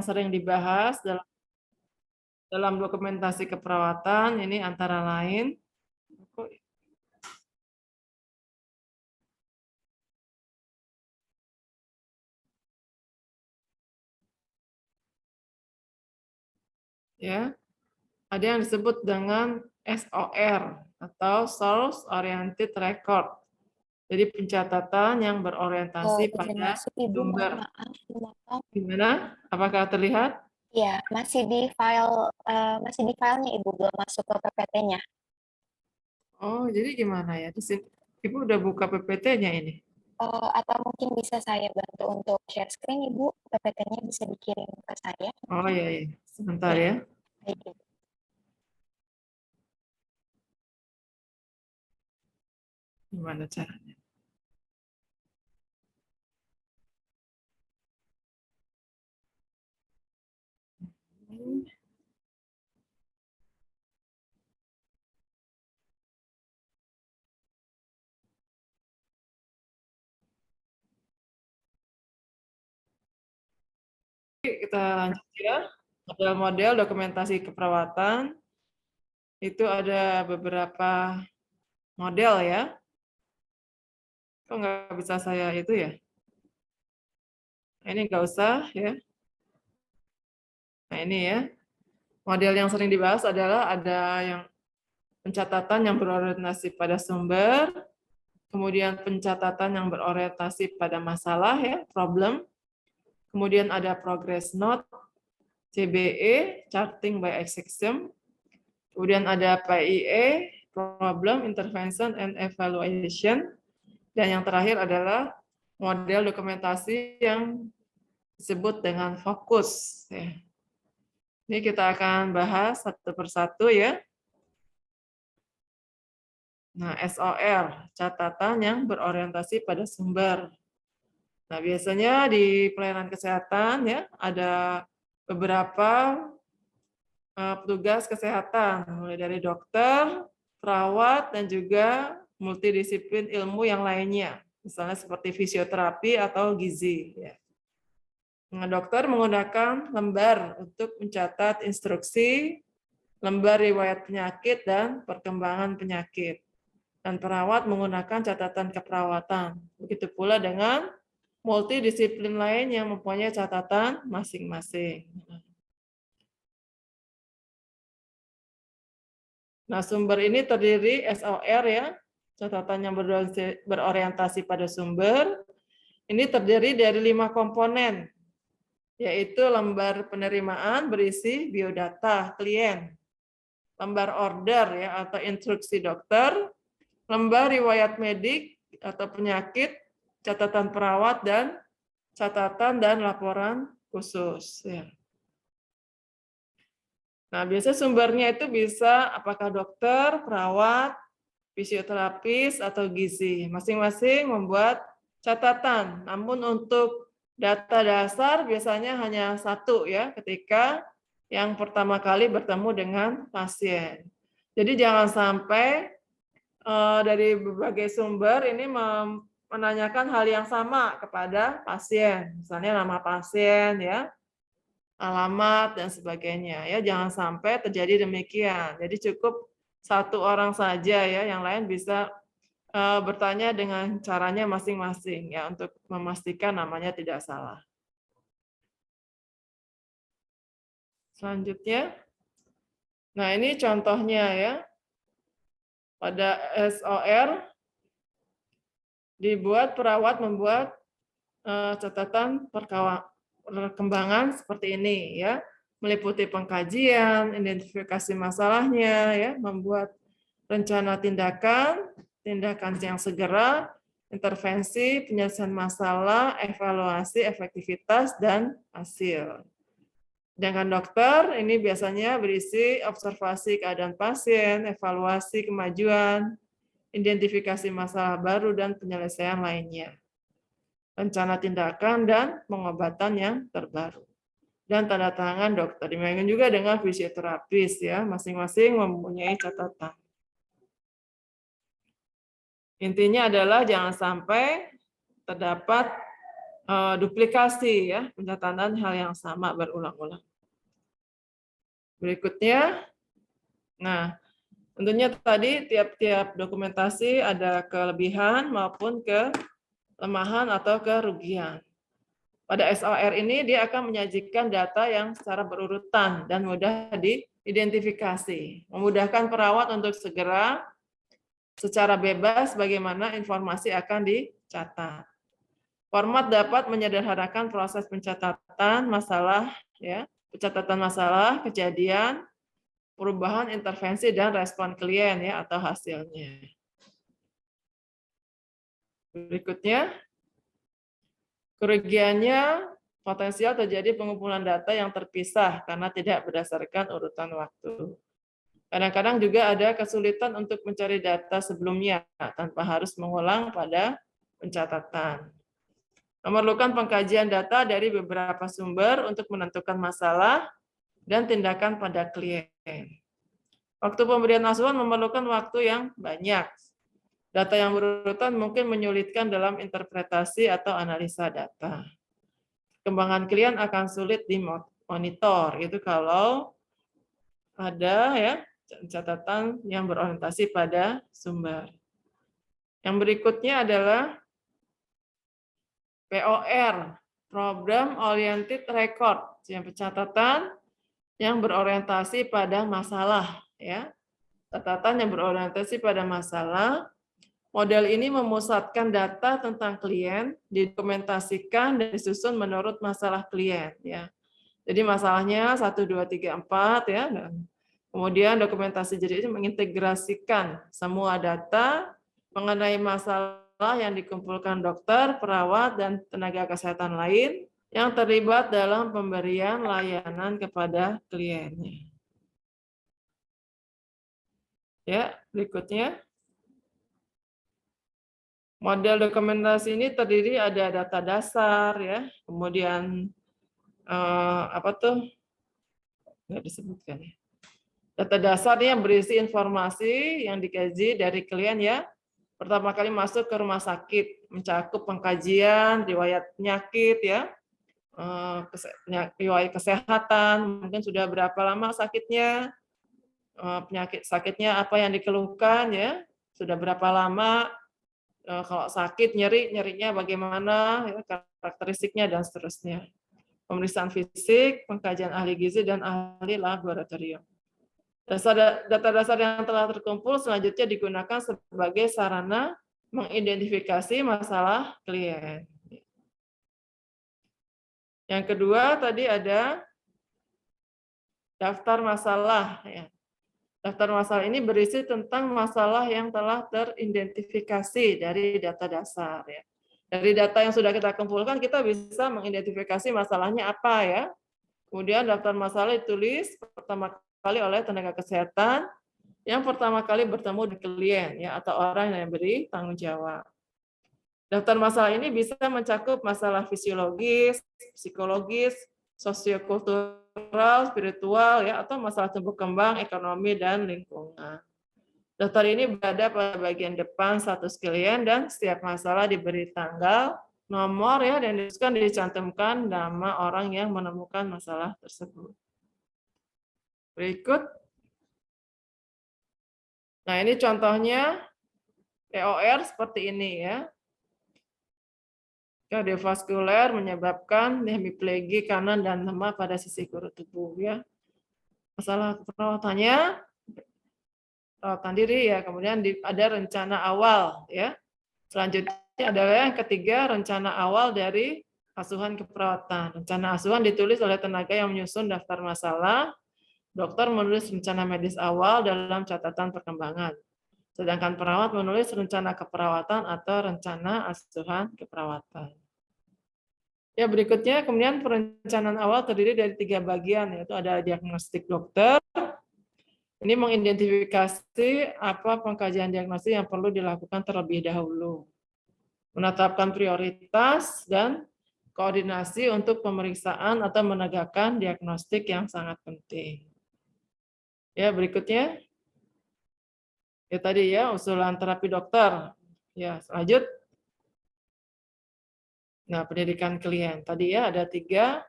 sering dibahas dalam dokumentasi keperawatan ini antara lain ya, ada yang disebut dengan SOR atau Source Oriented Record. Jadi pencatatan yang berorientasi Izin pada masuk Ibu, mohon sumber. maaf. Gimana? Apakah terlihat? Ya, masih di filenya Ibu, belum masuk ke PPT-nya. Oh, jadi gimana ya? Di sini, Ibu udah buka PPT-nya ini? Atau mungkin bisa saya bantu untuk share screen Ibu, PPT-nya bisa dikirim ke saya. Oh iya, iya. Sebentar Ya, ya. baik Ibu. Gimana caranya? Kita lanjut ya. Model-model dokumentasi keperawatan itu ada beberapa model ya. Kok nggak bisa saya itu ya? Ini nggak usah ya. Nah ini ya. Model yang sering dibahas adalah ada yang pencatatan yang berorientasi pada sumber, kemudian pencatatan yang berorientasi pada masalah ya, problem, kemudian ada progress note, CBE, charting by execution, kemudian ada PIE, problem, intervention, and evaluation, dan yang terakhir adalah model dokumentasi yang disebut dengan fokus. Ya. Ini kita akan bahas satu persatu ya. Nah, SOR, catatan yang berorientasi pada sumber. Nah, biasanya di pelayanan kesehatan ya ada beberapa petugas kesehatan, mulai dari dokter, perawat, dan juga multidisiplin ilmu yang lainnya, misalnya seperti fisioterapi atau gizi. Ya. Nah, dokter menggunakan lembar untuk mencatat instruksi, lembar riwayat penyakit, dan perkembangan penyakit. Dan perawat menggunakan catatan keperawatan. Begitu pula dengan multidisiplin lain yang mempunyai catatan masing-masing. Nah, sumber ini terdiri SOR ya, catatan yang berorientasi pada sumber. Ini terdiri dari 5 komponen, yaitu lembar penerimaan berisi biodata klien, lembar order ya atau instruksi dokter, lembar riwayat medik atau penyakit, catatan perawat, dan catatan dan laporan khusus. Ya. Nah, biasanya sumbernya itu bisa apakah dokter, perawat, fisioterapis, atau gizi. Masing-masing membuat catatan. Namun untuk data dasar biasanya hanya satu ya ketika yang pertama kali bertemu dengan pasien. Jadi jangan sampai dari berbagai sumber ini menanyakan hal yang sama kepada pasien, misalnya nama pasien, ya, alamat dan sebagainya. Ya, jangan sampai terjadi demikian. Jadi cukup satu orang saja ya, yang lain bisa bertanya dengan caranya masing-masing ya untuk memastikan namanya tidak salah. Selanjutnya, nah ini contohnya ya. Pada SOR dibuat perawat membuat catatan perkembangan seperti ini ya, meliputi pengkajian, identifikasi masalahnya ya, membuat rencana tindakan, tindakan yang segera, intervensi, penyelesaian masalah, evaluasi efektivitas dan hasil. Sedangkan dokter ini biasanya berisi observasi keadaan pasien, evaluasi kemajuan, identifikasi masalah baru dan penyelesaian lainnya, rencana tindakan dan pengobatan yang terbaru, dan tanda tangan dokter. Demikian juga dengan fisioterapis ya, masing-masing mempunyai catatan. Intinya adalah jangan sampai terdapat duplikasi ya, pencatatan hal yang sama berulang-ulang. Berikutnya, nah tentunya tadi tiap-tiap dokumentasi ada kelebihan maupun kelemahan atau kerugian. Pada SOR ini dia akan menyajikan data yang secara berurutan dan mudah diidentifikasi, memudahkan perawat untuk segera secara bebas bagaimana informasi akan dicatat. Format dapat menyederhanakan proses pencatatan masalah, ya, pencatatan masalah, kejadian, perubahan, intervensi, dan respon klien ya atau hasilnya. Berikutnya, kerugiannya potensial terjadi pengumpulan data yang terpisah karena tidak berdasarkan urutan waktu. Kadang-kadang juga ada kesulitan untuk mencari data sebelumnya tanpa harus mengulang pada pencatatan. Memerlukan pengkajian data dari beberapa sumber untuk menentukan masalah dan tindakan pada klien. Waktu pemberian asuhan memerlukan waktu yang banyak. Data yang berurutan mungkin menyulitkan dalam interpretasi atau analisa data. Kembangan klien akan sulit dimonitor, itu kalau ada ya catatan yang berorientasi pada sumber. Yang berikutnya adalah POR, Program Oriented Record, yang pencatatan yang berorientasi pada masalah, ya. Catatan yang berorientasi pada masalah. Model ini memusatkan data tentang klien, didokumentasikan dan disusun menurut masalah klien, ya. Jadi masalahnya 1, 2, 3, 4 ya, dan kemudian dokumentasi jadi ini mengintegrasikan semua data mengenai masalah yang dikumpulkan dokter, perawat, dan tenaga kesehatan lain yang terlibat dalam pemberian layanan kepada kliennya. Ya, berikutnya. Model dokumentasi ini terdiri ada data dasar ya, kemudian apa tuh? Nggak disebutkan ya. Data dasar yang berisi informasi yang dikaji dari klien ya. Pertama kali masuk ke rumah sakit, mencakup pengkajian, riwayat penyakit ya, riwayat kesehatan, mungkin sudah berapa lama sakitnya, penyakit sakitnya apa yang dikeluhkan ya, sudah berapa lama, kalau sakit nyerinya bagaimana, ya, karakteristiknya dan seterusnya. Pemeriksaan fisik, pengkajian ahli gizi dan ahli laboratorium. Data dasar yang telah terkumpul selanjutnya digunakan sebagai sarana mengidentifikasi masalah klien. Yang kedua tadi ada daftar masalah. Ya. Daftar masalah ini berisi tentang masalah yang telah teridentifikasi dari data dasar. Ya. Dari data yang sudah kita kumpulkan, kita bisa mengidentifikasi masalahnya apa ya. Kemudian daftar masalah ditulis pertama kali oleh tenaga kesehatan yang pertama kali bertemu dengan klien ya atau orang yang beri tanggung jawab. Daftar masalah ini bisa mencakup masalah fisiologis, psikologis, sosiokultural, spiritual ya atau masalah tumbuh kembang, ekonomi dan lingkungan. Daftar ini berada pada bagian depan status klien dan setiap masalah diberi tanggal, nomor ya dan dicantumkan nama orang yang menemukan masalah tersebut. Berikut. Nah, ini contohnya POR seperti ini ya. Kardiovaskuler menyebabkan hemiplegia kanan dan lemah pada sisi kuru tubuh ya. Masalah perawatannya perawatan diri ya, kemudian ada rencana awal ya. Selanjutnya adalah yang ketiga, rencana awal dari asuhan keperawatan. Rencana asuhan ditulis oleh tenaga yang menyusun daftar masalah. Dokter menulis rencana medis awal dalam catatan perkembangan. Sedangkan perawat menulis rencana keperawatan atau rencana asuhan keperawatan. Ya, berikutnya kemudian perencanaan awal terdiri dari 3 bagian, yaitu ada diagnostik dokter. Ini mengidentifikasi apa pengkajian diagnostik yang perlu dilakukan terlebih dahulu. Menetapkan prioritas dan koordinasi untuk pemeriksaan atau menegakkan diagnostik yang sangat penting. Ya, berikutnya. Ya tadi ya, usulan terapi dokter. Ya, lanjut. Nah, pendidikan klien. Tadi ya ada 3.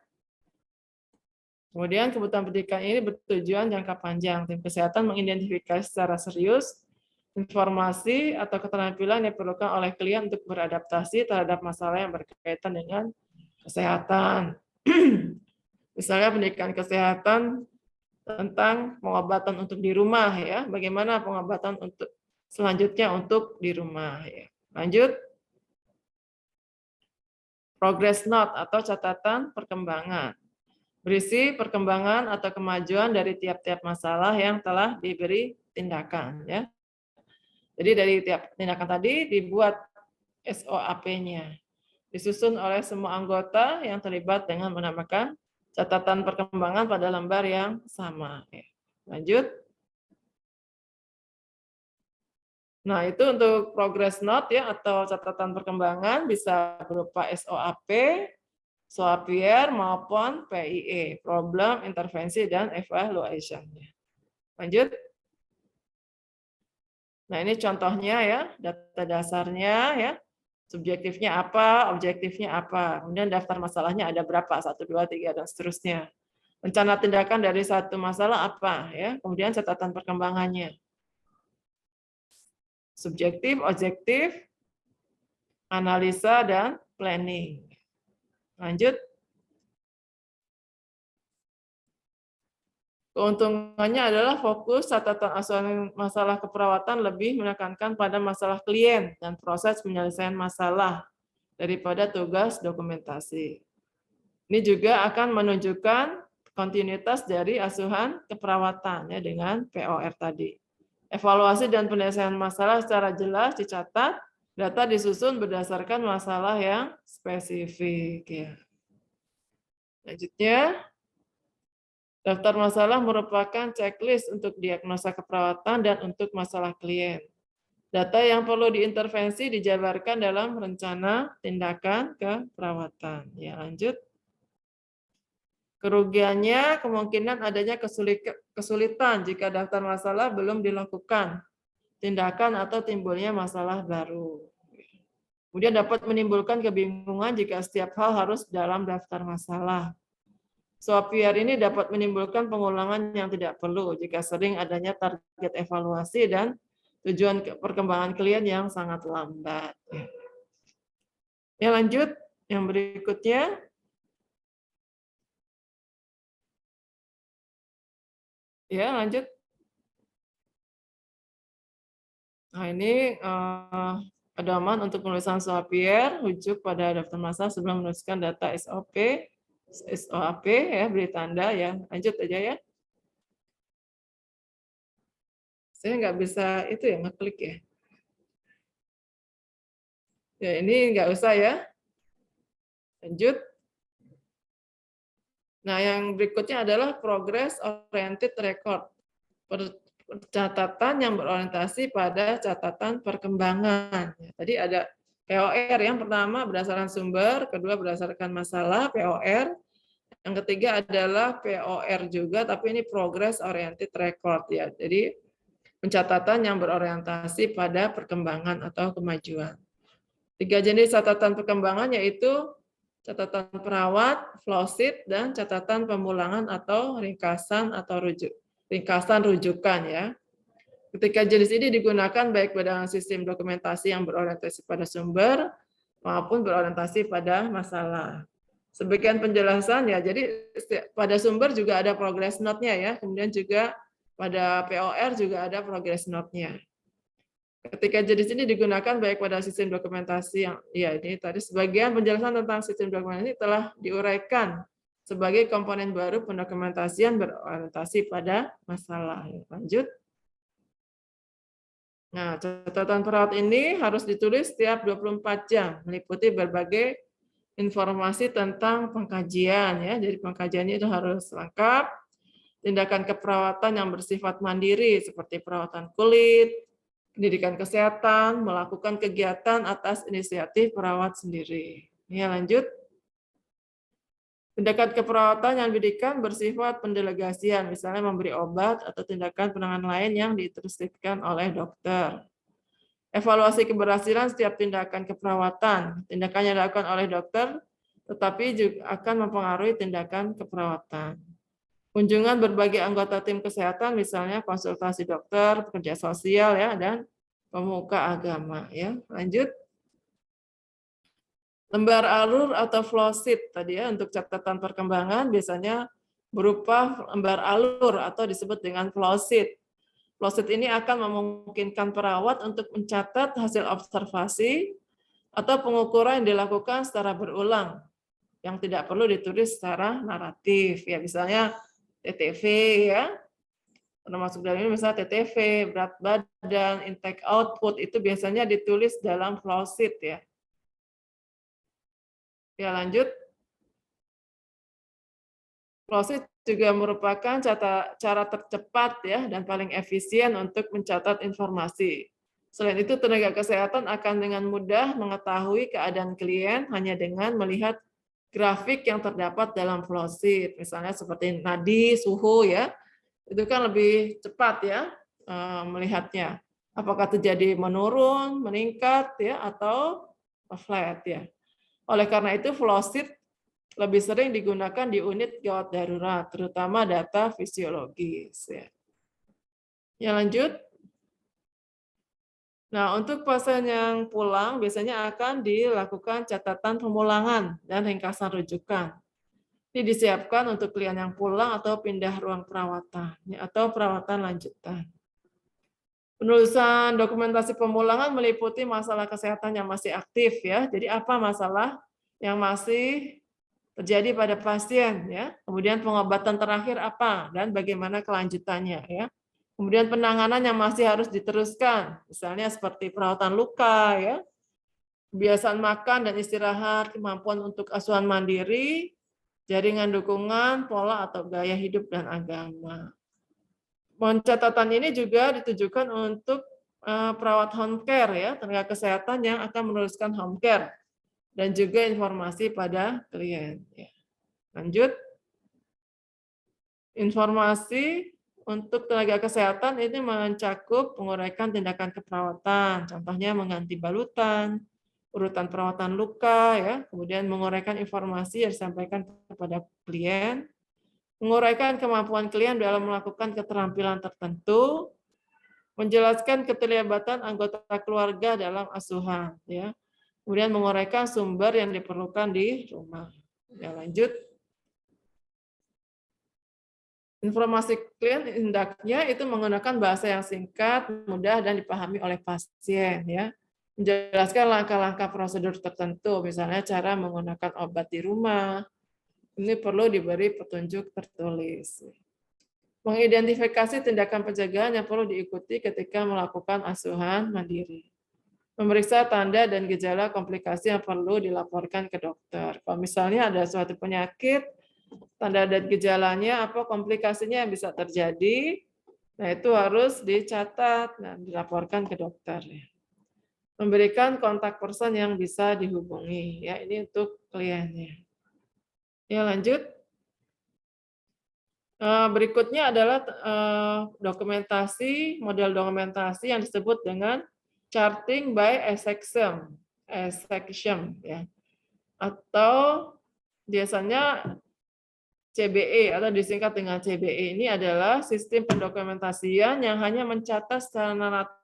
Kemudian kebutuhan pendidikan ini bertujuan jangka panjang. Tim kesehatan mengidentifikasi secara serius informasi atau keterampilan yang diperlukan oleh klien untuk beradaptasi terhadap masalah yang berkaitan dengan kesehatan. Misalnya pendidikan kesehatan tentang pengobatan untuk di rumah ya. Bagaimana pengobatan untuk selanjutnya untuk di rumah ya. Lanjut. Progress note atau catatan perkembangan. Berisi perkembangan atau kemajuan dari tiap-tiap masalah yang telah diberi tindakan ya. Jadi dari tiap tindakan tadi dibuat SOAP-nya. Disusun oleh semua anggota yang terlibat dengan menambahkan catatan perkembangan pada lembar yang sama. Lanjut. Nah, itu untuk progress note ya atau catatan perkembangan bisa berupa SOAP, SOAPIER maupun PIE, problem, intervensi dan evaluation. Lanjut. Nah, ini contohnya ya, data dasarnya ya. Subjektifnya apa, objektifnya apa. Kemudian daftar masalahnya ada berapa, 1, 2, 3 dan seterusnya. Rencana tindakan dari satu masalah apa ya. Kemudian catatan perkembangannya. Subjektif, objektif, analisa dan planning. Lanjut. Keuntungannya adalah fokus catatan asuhan masalah keperawatan lebih menekankan pada masalah klien dan proses penyelesaian masalah daripada tugas dokumentasi. Ini juga akan menunjukkan kontinuitas dari asuhan keperawatan ya dengan POR tadi. Evaluasi dan penyelesaian masalah secara jelas dicatat, data disusun berdasarkan masalah yang spesifik ya. Lanjutnya, daftar masalah merupakan checklist untuk diagnosa keperawatan dan untuk masalah klien. Data yang perlu diintervensi dijabarkan dalam rencana tindakan keperawatan. Ya, lanjut. Kerugiannya kemungkinan adanya kesulitan jika daftar masalah belum dilakukan tindakan atau timbulnya masalah baru. Kemudian dapat menimbulkan kebingungan jika setiap hal harus dalam daftar masalah. SOAPIER ini dapat menimbulkan pengulangan yang tidak perlu jika sering adanya target evaluasi dan tujuan perkembangan klien yang sangat lambat. Ya, lanjut. Yang berikutnya. Ya, lanjut. Nah, ini pedoman untuk penulisan SOAPIER, rujuk pada daftar masalah sebelum menuliskan data SOAP ya, beri tanda ya. Lanjut aja ya. Saya nggak bisa itu ya, ngeklik ya. Ya, ini nggak usah ya. Lanjut. Nah, yang berikutnya adalah progress oriented record. Catatan yang berorientasi pada catatan perkembangan. Tadi ada POR yang pertama berdasarkan sumber, kedua berdasarkan masalah POR, yang ketiga adalah POR juga, tapi ini progress oriented record ya. Jadi pencatatan yang berorientasi pada perkembangan atau kemajuan. 3 jenis catatan perkembangan yaitu catatan perawat, flowsheet, dan catatan pemulangan atau ringkasan rujukan ya. Ketika jenis ini digunakan baik pada sistem dokumentasi yang berorientasi pada sumber maupun berorientasi pada masalah. Sebagian penjelasan ya, jadi pada sumber juga ada progress note-nya ya, kemudian juga pada POR juga ada progress note-nya. Ketika jenis ini digunakan baik pada sistem dokumentasi yang ya ini tadi sebagian penjelasan tentang sistem dokumentasi telah diuraikan sebagai komponen baru pendokumentasian berorientasi pada masalah. Lanjut. Nah, catatan perawat ini harus ditulis setiap 24 jam, meliputi berbagai informasi tentang pengkajian ya. Jadi pengkajiannya itu harus lengkap. Tindakan keperawatan yang bersifat mandiri seperti perawatan kulit, pendidikan kesehatan, melakukan kegiatan atas inisiatif perawat sendiri. Ya, lanjut. Tindakan keperawatan yang diberikan bersifat pendelegasian, misalnya memberi obat atau tindakan penanganan lain yang diinstruksikan oleh dokter. Evaluasi keberhasilan setiap tindakan keperawatan. Tindakan yang dilakukan oleh dokter, tetapi juga akan mempengaruhi tindakan keperawatan. Kunjungan berbagai anggota tim kesehatan, misalnya konsultasi dokter, pekerja sosial, ya, dan pemuka agama. Ya, lanjut. Lembar alur atau flowsheet tadi ya untuk catatan perkembangan biasanya berupa lembar alur atau disebut dengan flowsheet. Flowsheet ini akan memungkinkan perawat untuk mencatat hasil observasi atau pengukuran yang dilakukan secara berulang yang tidak perlu ditulis secara naratif. Ya, misalnya TTV ya, termasuk dalam ini misalnya TTV, berat badan, intake output itu biasanya ditulis dalam flowsheet ya. Ya, lanjut. Flowsheet juga merupakan cara tercepat ya dan paling efisien untuk mencatat informasi. Selain itu, tenaga kesehatan akan dengan mudah mengetahui keadaan klien hanya dengan melihat grafik yang terdapat dalam flowsheet, misalnya seperti nadi, suhu ya, itu kan lebih cepat ya melihatnya. Apakah terjadi menurun, meningkat ya, atau flat ya. Oleh karena itu, flowsheet lebih sering digunakan di unit gawat darurat, terutama data fisiologis. Ya, lanjut. Nah, untuk pasien yang pulang, biasanya akan dilakukan catatan pemulangan dan ringkasan rujukan. Ini disiapkan untuk klien yang pulang atau pindah ruang perawatan, atau perawatan lanjutan. Penulisan dokumentasi pemulangan meliputi masalah kesehatan yang masih aktif ya. Jadi apa masalah yang masih terjadi pada pasien ya. Kemudian pengobatan terakhir apa dan bagaimana kelanjutannya ya. Kemudian penanganan yang masih harus diteruskan, misalnya seperti perawatan luka ya, kebiasaan makan dan istirahat, kemampuan untuk asuhan mandiri, jaringan dukungan, pola atau gaya hidup dan agama. Catatan ini juga ditujukan untuk perawat home care ya, tenaga kesehatan yang akan menuliskan home care dan juga informasi pada klien. Ya. Lanjut. Informasi untuk tenaga kesehatan ini mencakup penguraikan tindakan keperawatan, contohnya mengganti balutan, urutan perawatan luka, ya, kemudian menguraikan informasi yang disampaikan kepada klien, menguraikan kemampuan klien dalam melakukan keterampilan tertentu, menjelaskan keterlibatan anggota keluarga dalam asuhan, ya, kemudian menguraikan sumber yang diperlukan di rumah. Ya, lanjut. Informasi klien hendaknya itu menggunakan bahasa yang singkat, mudah, dan dipahami oleh pasien. Ya. Menjelaskan langkah-langkah prosedur tertentu, misalnya cara menggunakan obat di rumah. Ini perlu diberi petunjuk tertulis. Mengidentifikasi tindakan pencegahan yang perlu diikuti ketika melakukan asuhan mandiri. Memeriksa tanda dan gejala komplikasi yang perlu dilaporkan ke dokter. Kalau misalnya ada suatu penyakit, tanda dan gejalanya apa, komplikasinya yang bisa terjadi, nah itu harus dicatat dan dilaporkan ke dokter. Memberikan kontak person yang bisa dihubungi, ya ini untuk kliennya. Ya, lanjut. Berikutnya adalah dokumentasi, model dokumentasi yang disebut dengan charting by section, ya. Atau biasanya CBE atau disingkat dengan CBE ini adalah sistem pendokumentasian yang hanya mencatat secara naratif